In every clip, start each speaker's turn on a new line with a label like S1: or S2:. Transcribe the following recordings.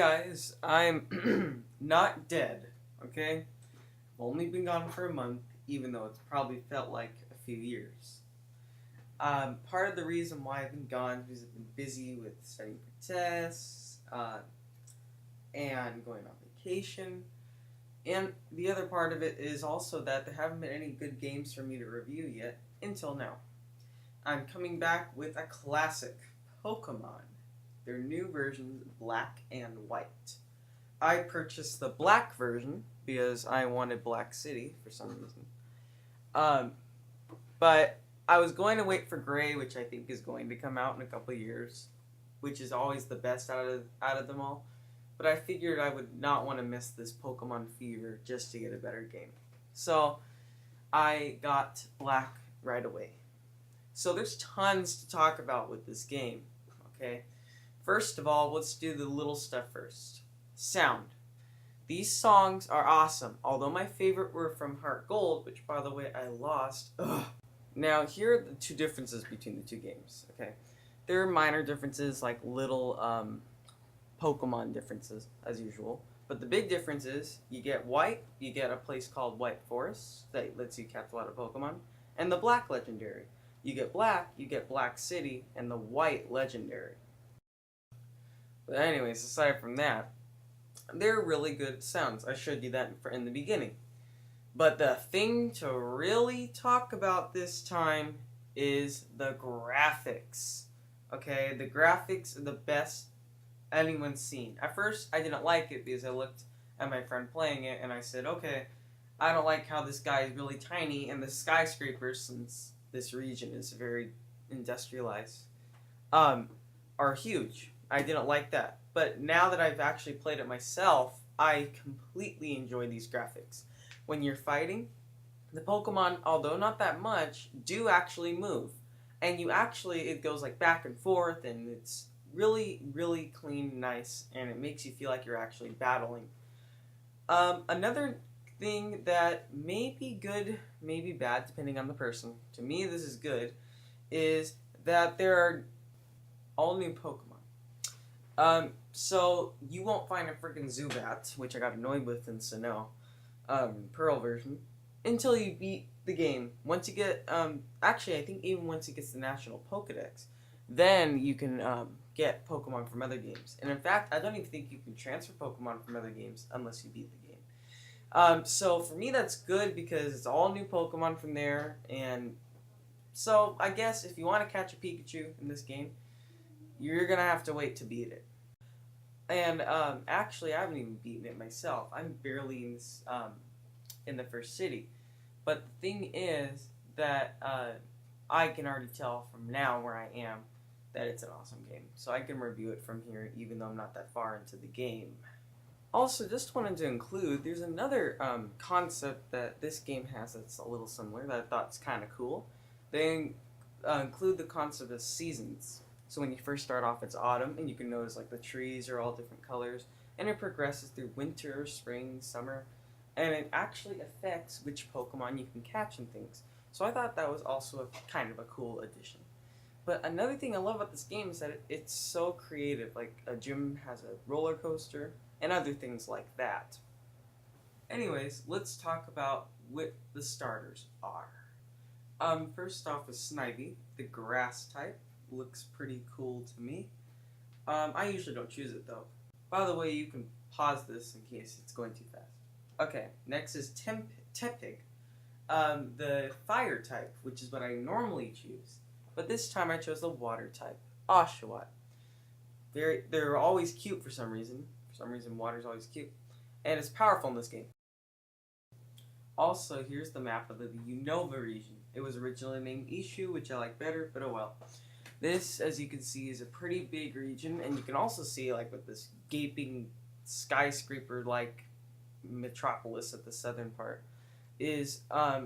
S1: guys, I'm not dead, okay? I've only been gone for a month, even though it's probably felt like a few years. Part of the reason why I've been gone is because I've been busy with studying for tests, and going on vacation. And the other part of it is also that there haven't been any good games for me to review yet, until now. I'm coming back with a classic, Pokemon. Their new versions, Black and White. I purchased the black version because I wanted Black City for some reason. Um, but I was going to wait for Gray, which I think is going to come out in a couple of years, which is always the best out of them all. But I figured I would not want to miss this Pokemon fever just to get a better game. So I got Black right away. So there's tons to talk about with this game, okay? First of all, let's do the little stuff first. Sound. These songs are awesome, although my favorite were from Heart Gold, which, by the way, I lost. Ugh. Now, here are the two differences between the two games, okay? There are minor differences, like little Pokemon differences, as usual. But the big difference is, you get White, you get a place called White Forest that lets you catch a lot of Pokemon, and the Black Legendary. You get Black, you get Black City, and the White Legendary. But anyways, aside from that, they're really good sounds. I showed you that in the beginning. But the thing to really talk about this time is the graphics. Okay, the graphics are the best anyone's seen. At first, I didn't like it because I looked at my friend playing it and I said, okay, I don't like how this guy is really tiny and the skyscrapers, since this region is very industrialized, are huge. I didn't like that. But now that I've actually played it myself, I completely enjoy these graphics. When you're fighting, the Pokemon, although not that much, do actually move. And it goes like back and forth, and it's really, really clean and nice, and it makes you feel like you're actually battling. Another thing that may be good, may be bad, depending on the person, to me this is good, is that there are all new Pokemon. So you won't find a freaking Zubat, which I got annoyed with in Sinnoh, Pearl version, until you beat the game. Once you get, actually I think even once it gets the National Pokedex, then you can get Pokemon from other games. And in fact, I don't even think you can transfer Pokemon from other games unless you beat the game. So for me that's good because it's all new Pokemon from there, and so I guess if you want to catch a Pikachu in this game, you're going to have to wait to beat it. And actually, I haven't even beaten it myself. I'm barely in the first city. But the thing is that I can already tell from now where I am that it's an awesome game. So I can review it from here even though I'm not that far into the game. Also, just wanted to include, there's another concept that this game has that's a little similar that I thought is kind of cool. They include the concept of seasons. So when you first start off, it's autumn, and you can notice like the trees are all different colors, and it progresses through winter, spring, summer, and it actually affects which Pokemon you can catch and things. So I thought that was also a kind of a cool addition. But another thing I love about this game is that it's so creative. Like a gym has a roller coaster and other things like that. Anyways, let's talk about what the starters are. First off is Snivy, the grass type. Looks pretty cool to me. I usually don't choose it though. By the way, you can pause this in case it's going too fast. Okay, next is Tepig, the fire type, which is what I normally choose. But this time I chose the water type, Oshawott. They're always cute for some reason. For some reason, water's always cute. And it's powerful in this game. Also, here's the map of the Unova region. It was originally named Ishu, which I like better, but oh well. This, as you can see, is a pretty big region, and you can also see, like, with this gaping skyscraper-like metropolis at the southern part, is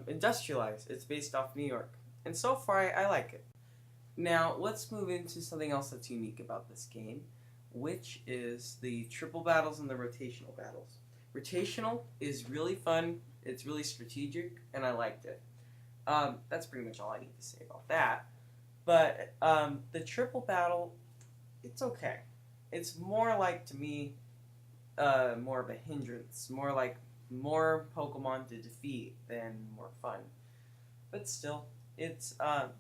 S1: industrialized. It's based off New York. And so far, I like it. Now, let's move into something else that's unique about this game, which is the triple battles and the rotational battles. Rotational is really fun, it's really strategic, and I liked it. That's pretty much all I need to say about that. But the triple battle, it's okay. It's more like, to me, more of a hindrance, more like more Pokemon to defeat than more fun. But still, it's a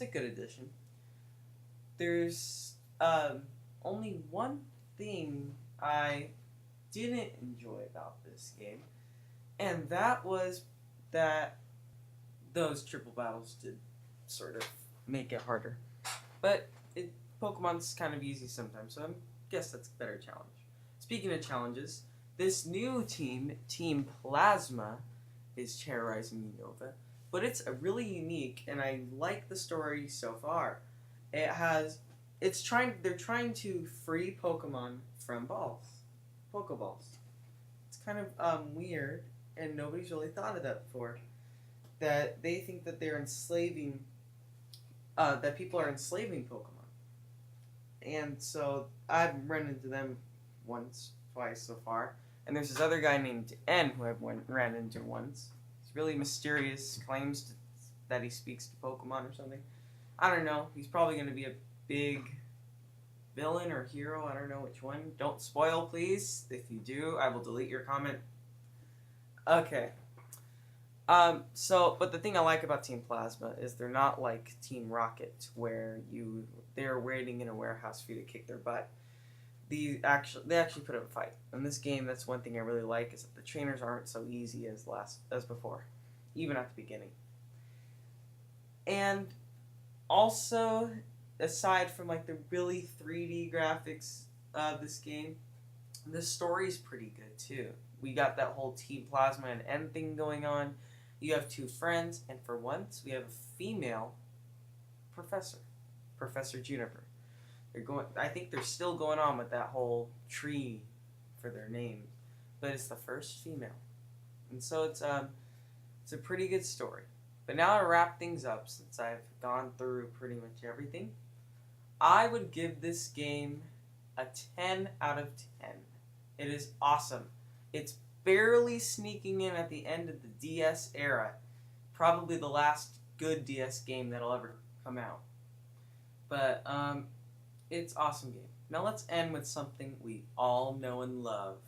S1: good addition. There's only one thing I didn't enjoy about this game, and that was that those triple battles did sort of make it harder. But Pokemon's kind of easy sometimes, so I guess that's a better challenge. Speaking of challenges, this new team, Team Plasma, is terrorizing Unova, but it's a really unique, and I like the story so far. It has, they're trying to free Pokemon from Pokeballs. It's kind of weird, and nobody's really thought of that before. That they think that they're enslaving, that people are enslaving Pokemon. And so I've run into them once, twice so far. And there's this other guy named N who ran into once. He's really mysterious, claims that he speaks to Pokemon or something. I don't know. He's probably going to be a big villain or hero. I don't know which one. Don't spoil, please. If you do, I will delete your comment. Okay. But the thing I like about Team Plasma is they're not like Team Rocket, where they're waiting in a warehouse for you to kick their butt. They actually put up a fight. In this game, that's one thing I really like, is that the trainers aren't so easy as before, even at the beginning. And also, aside from like the really 3D graphics of this game, the story's pretty good too. We got that whole Team Plasma and N thing going on. You have two friends, and for once, we have a female professor, Professor Juniper. I think they're still going on with that whole tree for their names, but it's the first female, and so it's a pretty good story. But now to wrap things up, since I've gone through pretty much everything, I would give this game a 10 out of 10. It is awesome. It's barely sneaking in at the end of the DS era. Probably the last good DS game that'll ever come out. But, it's an awesome game. Now let's end with something we all know and love.